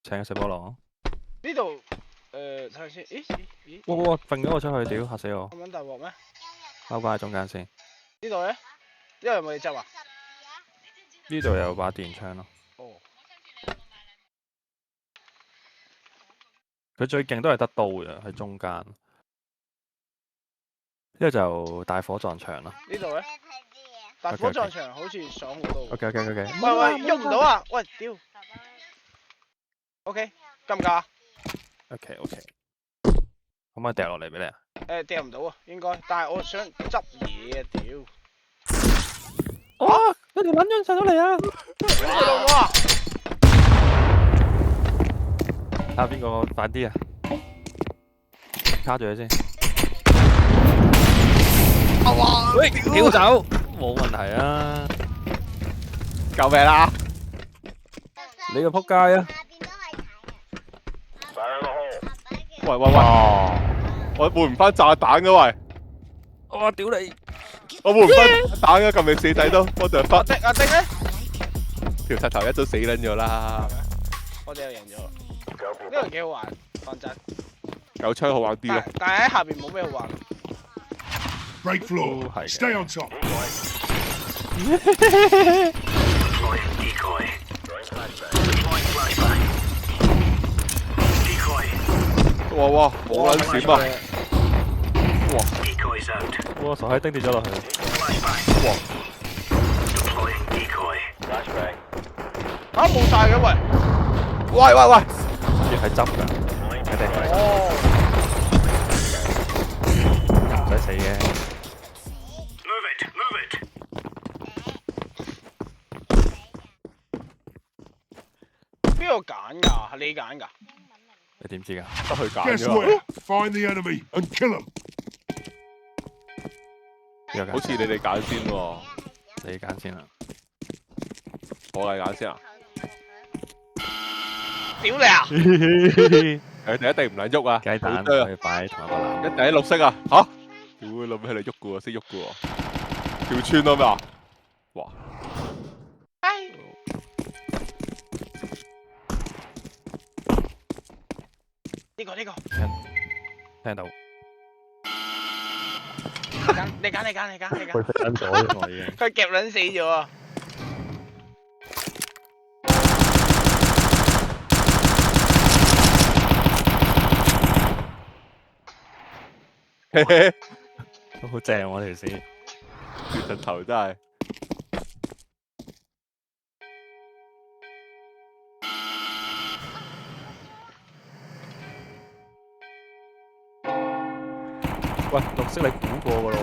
請食菠蘿。呢度睇下先，咦，哇！揈咗我出去，屌嚇死我！咁樣大鑊咩？踎翻喺中間先。呢度咧，呢度有冇嘢執啊？呢度有把電槍咯。哦，佢最勁都係得刀嘅喺中間。呢個就大火葬場啦。呢度咧，大火葬場好似爽好多。OK， 喂，喐唔到啊！喂，屌。OK， 夠唔夠啊 OK， 可唔可以掉落嚟俾你啊？掉唔到啊，應該，但係我想執嘢啊，屌！哇！有條撚樣上到嚟啊！哇！睇下邊個快啲啊！卡住佢先。喂，跳走，冇問題啊！救命啦！你個仆街啊！喂，我換唔翻炸彈嘅喂！我屌你！我換唔翻彈嘅，咁你死仔都，我就發阿丁咧，條柒頭一早死撚咗啦！我哋又贏咗，呢個幾好玩，講真。有槍好玩啲咯。但係喺下邊冇咩好玩。Break floor. Stay on top. Decoy. 哇，冇撚閃啊！哇！傻閪丁跌咗落去。哇！嚇冇晒嘅喂！喂！亦係執㗎，一定係。唔使死嘅。邊個揀㗎？係你揀㗎？你點知㗎？得去揀 Guess 㗎。 where? Find the enemy and kill him. 好似你哋揀先喎。你揀先啦。我嚟揀先啊！屌你啊！佢哋一定唔撚喐啊！雞蛋好多啊可以擺喺同一個籃。一定喺綠色啊！吓？屌你老味，係你喐嘅喎，識喐嘅喎。跳穿啊咩啊？哇！呢個聽到。你揀。佢食緊咗啫我已經。佢夾撚死咗啊！嘿嘿，都好正喎條線。條柒頭真係。喂，綠色你估過㗎咯？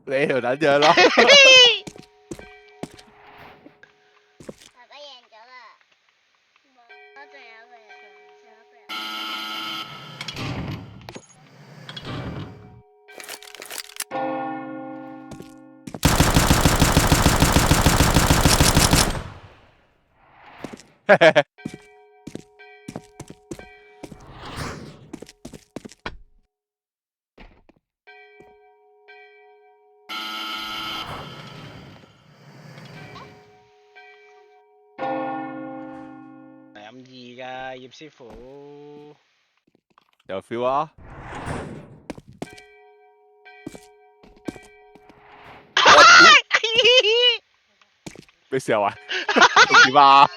你條撚樣咯。爸爸贏咗啦！我仲有個人，嘿嘿嘿。咁易㗎，葉師傅。有 feel 啊！咩時候啊？咁點啊？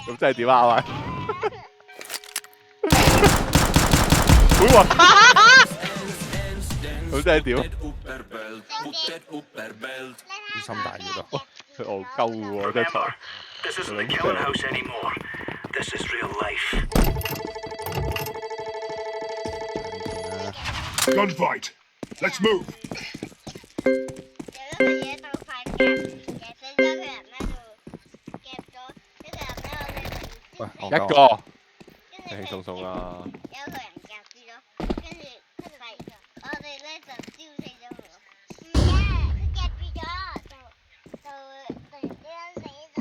咁真係點啊？喂！會喎！咁真係點？天心大魚咯。佢戇鳩喎，真係。This isn't the killing house anymore. This is real life. Gunfight. Let's move. 有一樣嘢就快夾死咗個人喺度，夾咗一個人喺我哋。喂，一個。跟住輕鬆鬆啦。有個人夾住咗，跟住我哋咧就燒死咗佢。唔係，佢夾住咗，就突然之間死咗。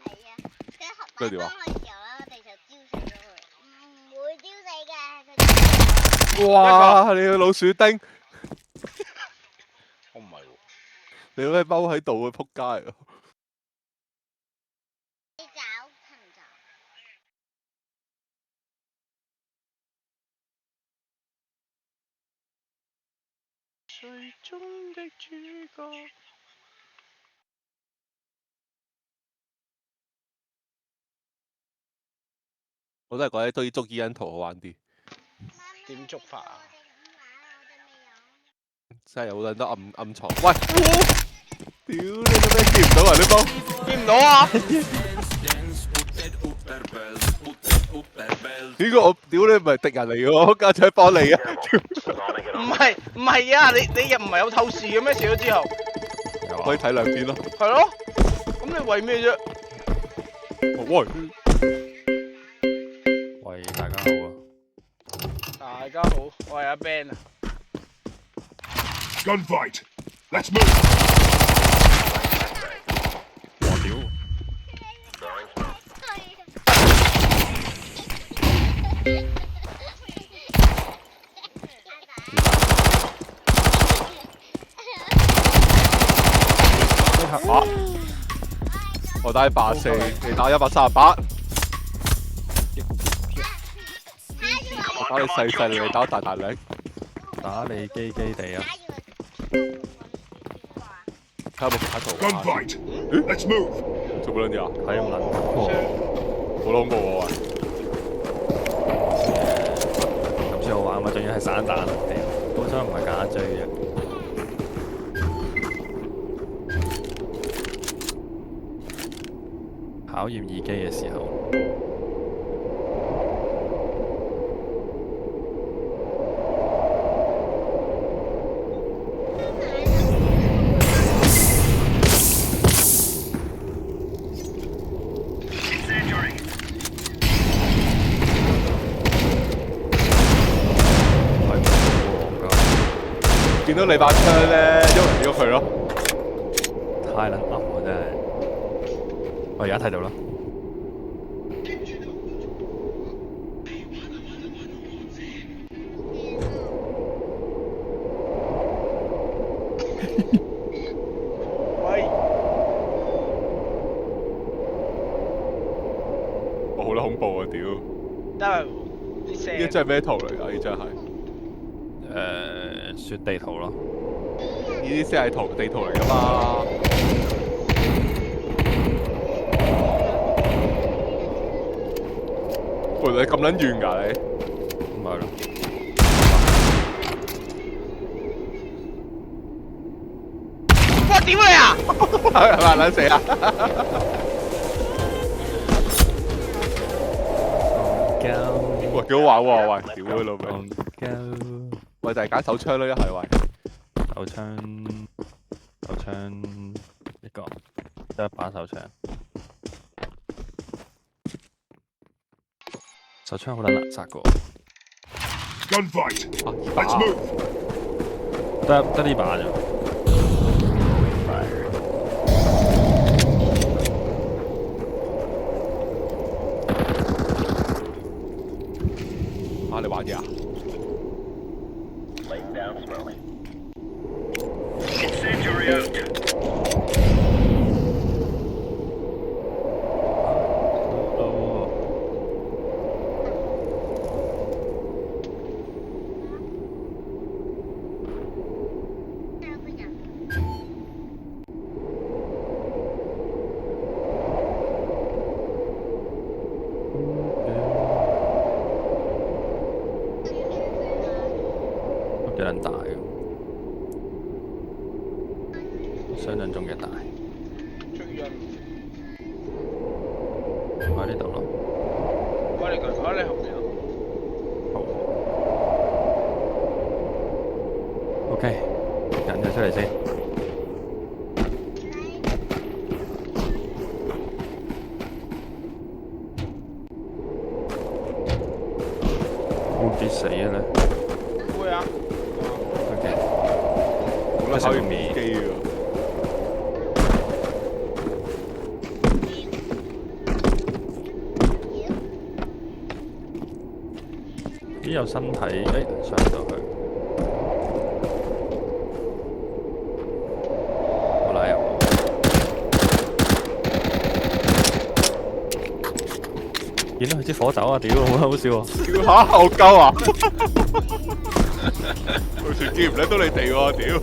係啊，佢合埋燈嘅時候咧，我哋就燒死咗佢。唔會燒死嘅，佢。哇！你個老鼠丁。我唔係喎。你咩踎喺度啊？仆街啊！你找看唔找？水中的主角。我都係覺得堆捉伊恩圖好玩啲，點捉法啊？真係有好撚多暗藏。喂，屌你做咩見唔到啊？你幫見唔到啊？呢個我屌你唔係敵人嚟嘅喎，家姐幫你啊！唔係啊！你又唔係有透視嘅咩？射咗之後可以睇兩邊咯。係咯，咁你為咩啫？喂，喂，大家好啊！大家好，我係阿 Ben 啊。Gunfight. Let's move. 我屌！啊！我打140，你打138。我打你細，你打大力。打你基地啊！睇下有冇其他圖。 Gunfight. Let's move. 做乜撚嘢啊？睇咁撚喎！好恐怖喎！咁先好玩嘛，仲要係散彈，屌！本身唔係假追嘅。考驗耳機嘅時候。見到你把槍咧，喐嚟喐去咯。太撚噏喎真係！我而家睇到啦。喂，我好撚恐怖啊！屌！得啦，啲聲。呢張係咩圖嚟㗎？呢張係雪地圖咯。呢啲先係地圖嚟㗎嘛？喂，你咁撚遠㗎你？唔係咯。我屌你啊！係咪撚死啊？喂，幾好玩喎！喂，屌你老味！喂，就係揀手槍咯，一係喂。手槍一個，得一把手槍。手槍好撚難殺㗎。Gunfight. Let's move. 得呢把啫。你玩嘢啊？Incendiary out. 幾撚大嘅，想像中嘅大。最潤。喺呢度咯。我哋後面咯。好。OK，人就出嚟先。會唔會死嘅咧？會啊。OK。好撚考驗面機喎。咦有身體，上到去。見到佢支火走啊！屌，好好笑喎！嚇我鳩啊！佢船見唔甩到你哋喎，屌！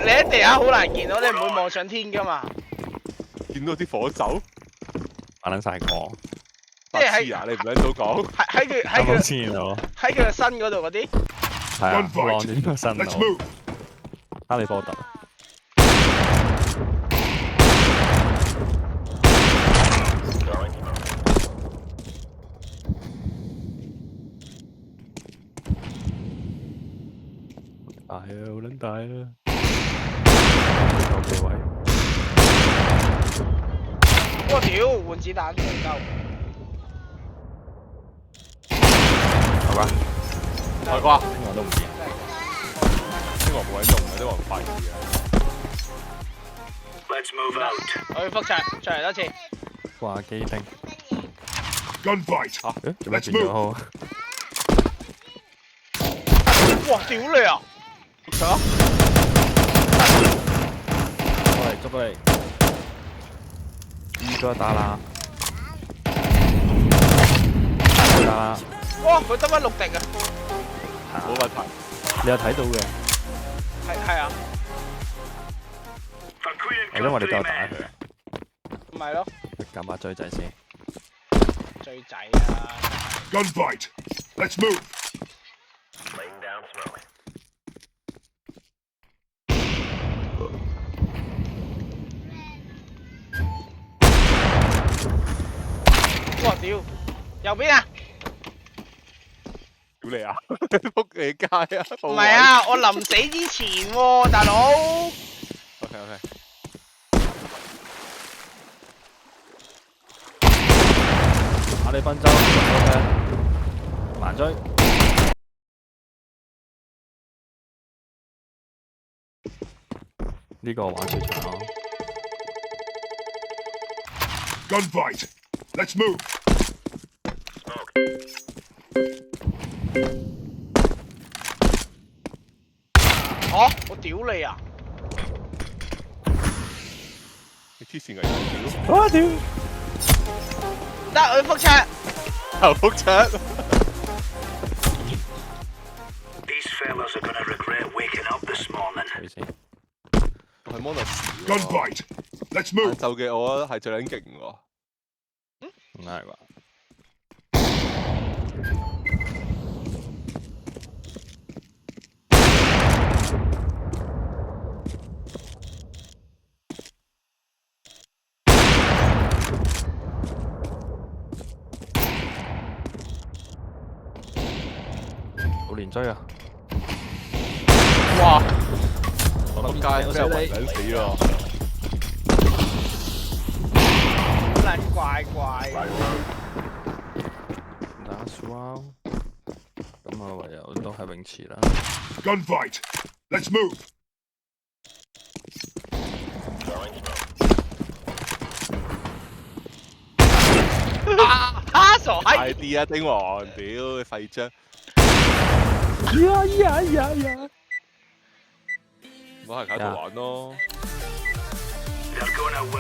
你喺地下好難見到，你唔會望上天噶嘛。見到啲火走，玩撚晒講，白痴啊！你唔撚到講，啱啱先喎，喺佢個身嗰度嗰啲。係啊，晾住個身 Let's 度， move. 哈利波特。大啊，好撚大啊！有幾位？我屌，換子彈唔夠。係嘛？係啩？我都唔知。呢個冇喺用嘅，呢個廢嘅。 Let's move out. 我要覆牆，再嚟多次。掛機丁。 Gunfight. 誒，做咩變咗好？哇！屌你啊！過嚟捉嚟，呢個打啦，打啦，哇！佢得翻6滴啊！冇問題。你有睇到嘅，係啊， For Queen 係因為 and 你都有 Company 打 men. 佢啊，唔係咯，撳下追仔先。最仔啊！ Gunfight. Let's move. Laying down smoke. 哇！屌，右邊啊！屌你啊！仆你街啊！唔係啊，我臨死之前喎，大佬。 OK OK。打你賓州，OK，慢追。呢個玩最長咯。 Gunfight. Let's move. 哦，我屌你啊！你黐線嘅人啊屌！得佢覆牆。屌，頭仆柒。 These fellas are gonna regret waking up this morning. 睇先，我係 Monos。 Gunfight. Let's 晏 move. 晝嘅我係最撚勁喎。唔係啩？好連追啊！哇！我仆街，真係暈撚死咯！好撚怪怪。Last round，咁啊唯有都係泳池啦。 Gunfight. Let's move. 啊傻快閪！啲啊，丁王！屌你廢章！呀！唔好係搞度玩咯。 They're gonna